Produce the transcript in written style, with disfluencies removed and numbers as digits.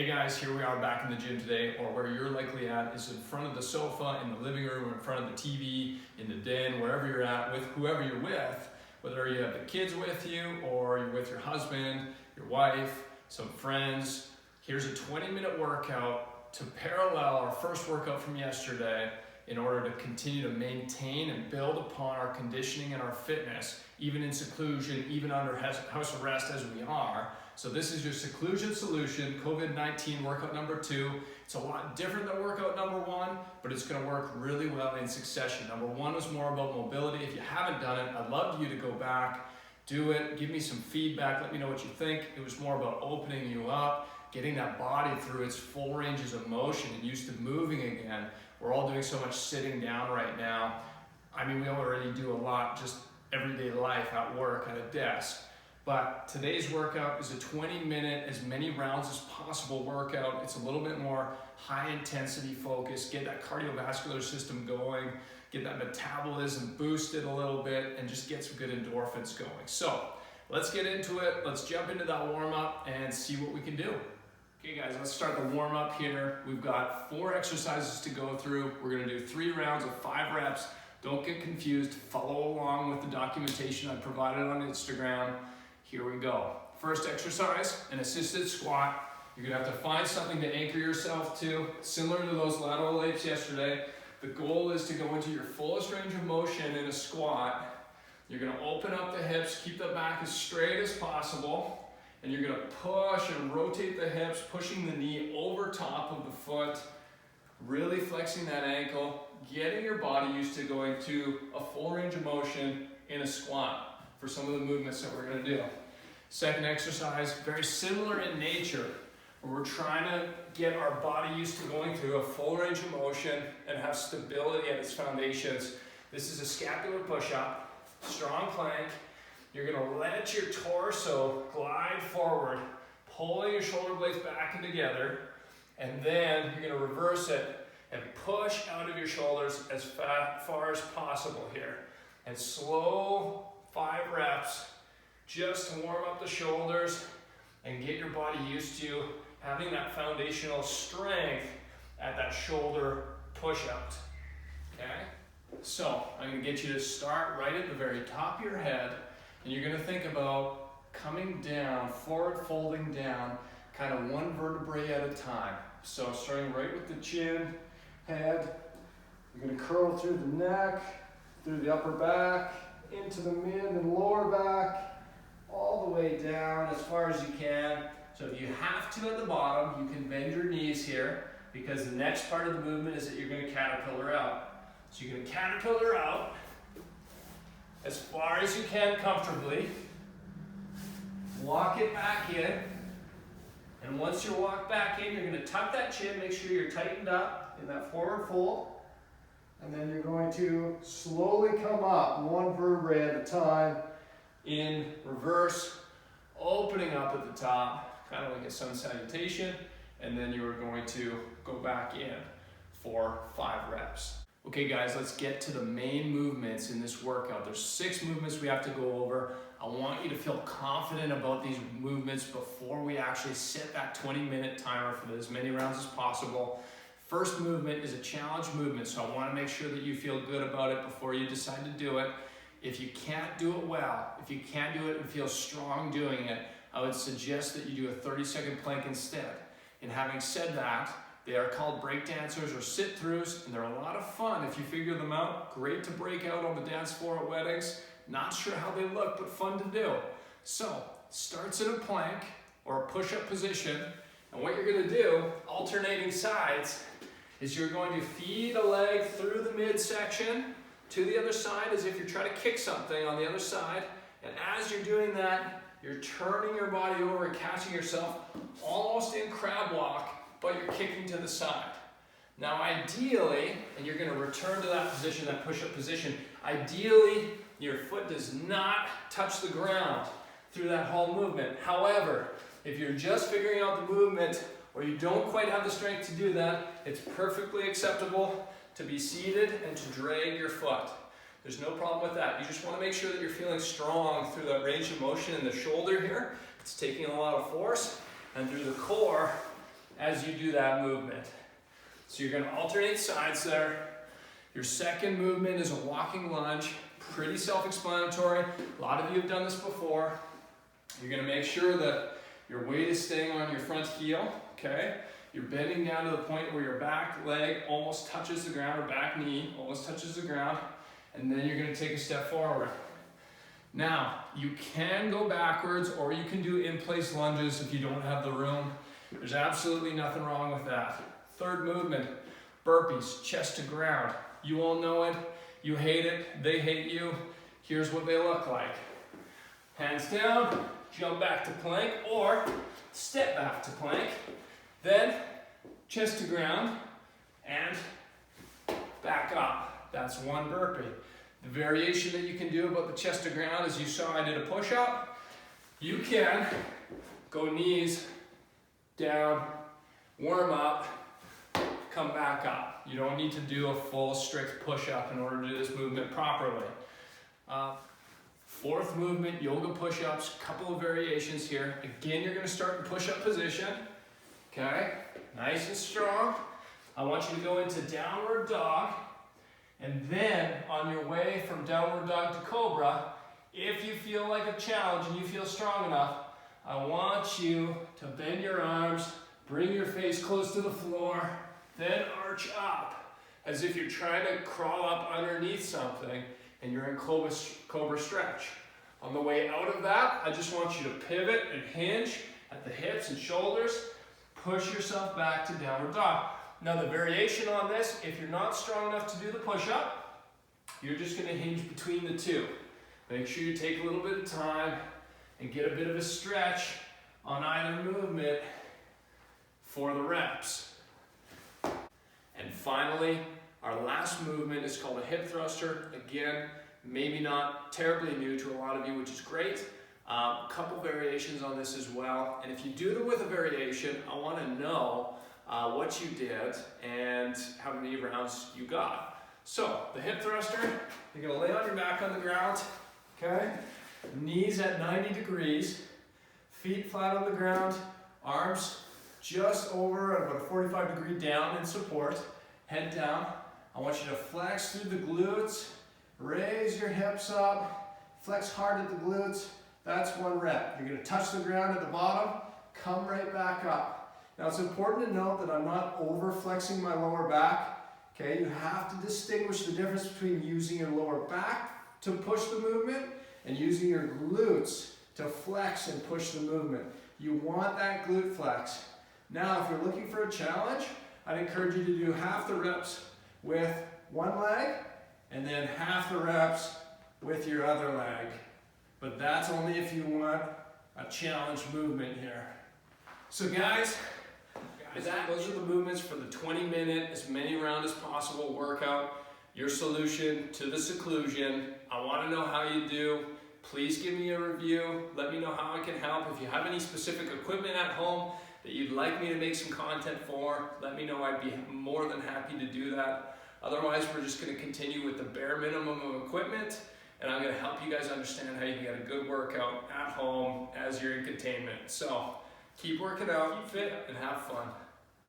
Hey guys, here we are back in the gym today, or where you're likely at is in front of the sofa, in the living room, or in front of the TV, in the den, wherever you're at, with whoever you're with, whether you have the kids with you, or you're with your husband, your wife, some friends. Here's a 20-minute workout to parallel our first workout from yesterday in order to continue to maintain and build upon our conditioning and our fitness, even in seclusion, even under house arrest as we are. So this is your seclusion solution, COVID-19 workout number 2. It's a lot different than workout number 1, but it's gonna work really well in succession. Number 1 was more about mobility. If you haven't done it, I'd love you to go back, do it, give me some feedback, let me know what you think. It was more about opening you up, getting that body through its full ranges of motion and used to moving again. We're all doing so much sitting down right now. I mean, we already do a lot just everyday life, at work, at a desk. But today's workout is a 20-minute, as many rounds as possible workout. It's a little bit more high intensity focus, get that cardiovascular system going, get that metabolism boosted a little bit, and just get some good endorphins going. So let's get into it. Let's jump into that warm up and see what we can do. Okay guys, let's start the warm up here. We've got 4 exercises to go through. We're gonna do 3 rounds of 5 reps. Don't get confused, follow along with the documentation I provided on Instagram. Here we go. First exercise, an assisted squat. You're gonna have to find something to anchor yourself to, similar to those lateral leaps yesterday. The goal is to go into your fullest range of motion in a squat. You're gonna open up the hips, keep the back as straight as possible, and you're gonna push and rotate the hips, pushing the knee over top of the foot, really flexing that ankle, getting your body used to going to a full range of motion in a squat for some of the movements that we're gonna do. Second exercise, very similar in nature, where we're trying to get our body used to going through a full range of motion and have stability at its foundations. This is a scapular push-up, strong plank. You're gonna let your torso glide forward, pulling your shoulder blades back and together, and then you're gonna reverse it and push out of your shoulders as far as possible here. And slow 5 reps, just to warm up the shoulders and get your body used to having that foundational strength at that shoulder push out, okay? So I'm gonna get you to start right at the very top of your head, and you're gonna think about coming down, forward folding down, kind of 1 vertebrae at a time. So starting right with the chin, head, you're gonna curl through the neck, through the upper back, into the mid and lower back, all the way down as far as you can. So if you have to at the bottom, you can bend your knees here, because the next part of the movement is that you're gonna caterpillar out. So you're gonna caterpillar out as far as you can comfortably, walk it back in, and once you walk back in, you're gonna tuck that chin, make sure you're tightened up in that forward fold, and then you're going to slowly come up 1 vertebrae at a time in reverse, opening up at the top, kind of like a sun salutation, and then you are going to go back in for 5 reps. Okay guys, let's get to the main movements in this workout. There's 6 movements we have to go over. I want you to feel confident about these movements before we actually set that 20-minute timer for as many rounds as possible. First movement is a challenge movement, so I want to make sure that you feel good about it before you decide to do it. If you can't do it well, if you can't do it and feel strong doing it, I would suggest that you do a 30-second plank instead. And having said that, they are called break dancers or sit-throughs, and they're a lot of fun if you figure them out. Great to break out on the dance floor at weddings. Not sure how they look, but fun to do. So, starts in a plank or a push-up position, and what you're gonna do, alternating sides, is you're going to feed a leg through the midsection to the other side as if you're trying to kick something on the other side. And as you're doing that, you're turning your body over and catching yourself almost in crab walk, but you're kicking to the side. Now ideally, and you're gonna return to that position, that push-up position, ideally your foot does not touch the ground through that whole movement. However, if you're just figuring out the movement or you don't quite have the strength to do that, it's perfectly acceptable to be seated and to drag your foot. There's no problem with that. You just want to make sure that you're feeling strong through that range of motion in the shoulder here. It's taking a lot of force, and through the core as you do that movement. So you're gonna alternate sides there. Your second movement is a walking lunge, pretty self-explanatory. A lot of you have done this before. You're gonna make sure that your weight is staying on your front heel, okay? You're bending down to the point where your back leg almost touches the ground, or back knee almost touches the ground, and then you're gonna take a step forward. Now, you can go backwards or you can do in-place lunges if you don't have the room. There's absolutely nothing wrong with that. Third movement, burpees, chest to ground. You all know it, you hate it, they hate you. Here's what they look like. Hands down, jump back to plank or step back to plank. Then chest to ground and back up. That's one burpee. The variation that you can do about the chest to ground, as you saw I did a push-up, you can go knees down, warm up, come back up. You don't need to do a full strict push-up in order to do this movement properly. Fourth movement, yoga push-ups, couple of variations here. Again, you're gonna start in push-up position, okay? Nice and strong. I want you to go into downward dog, and then on your way from downward dog to cobra, if you feel like a challenge and you feel strong enough, I want you to bend your arms, bring your face close to the floor, then arch up, as if you're trying to crawl up underneath something and you're in cobra stretch. On the way out of that, I just want you to pivot and hinge at the hips and shoulders, push yourself back to downward dog. Now the variation on this, if you're not strong enough to do the push-up, you're just gonna hinge between the two. Make sure you take a little bit of time and get a bit of a stretch on either movement for the reps. And finally, our last movement is called a hip thruster. Again, maybe not terribly new to a lot of you, which is great. A couple variations on this as well. And if you do them with a variation, I want to know what you did and how many rounds you got. So, the hip thruster, you're going to lay on your back on the ground, okay? Knees at 90 degrees, feet flat on the ground, arms just over at about a 45-degree down in support, head down. I want you to flex through the glutes, raise your hips up, flex hard at the glutes. That's one rep. You're going to touch the ground at the bottom, come right back up. Now it's important to note that I'm not over flexing my lower back. Okay, you have to distinguish the difference between using your lower back to push the movement and using your glutes to flex and push the movement. You want that glute flex. Now, if you're looking for a challenge, I'd encourage you to do half the reps with one leg and then half the reps with your other leg. But that's only if you want a challenge movement here. So guys, those are the movements for the 20-minute, as many round as possible workout. Your solution to the seclusion. I want to know how you do. Please give me a review. Let me know how I can help. If you have any specific equipment at home that you'd like me to make some content for, let me know. I'd be more than happy to do that. Otherwise, we're just going to continue with the bare minimum of equipment, and I'm going to help you guys understand how you can get a good workout at home as you're in containment. So keep working out, keep fit, and have fun.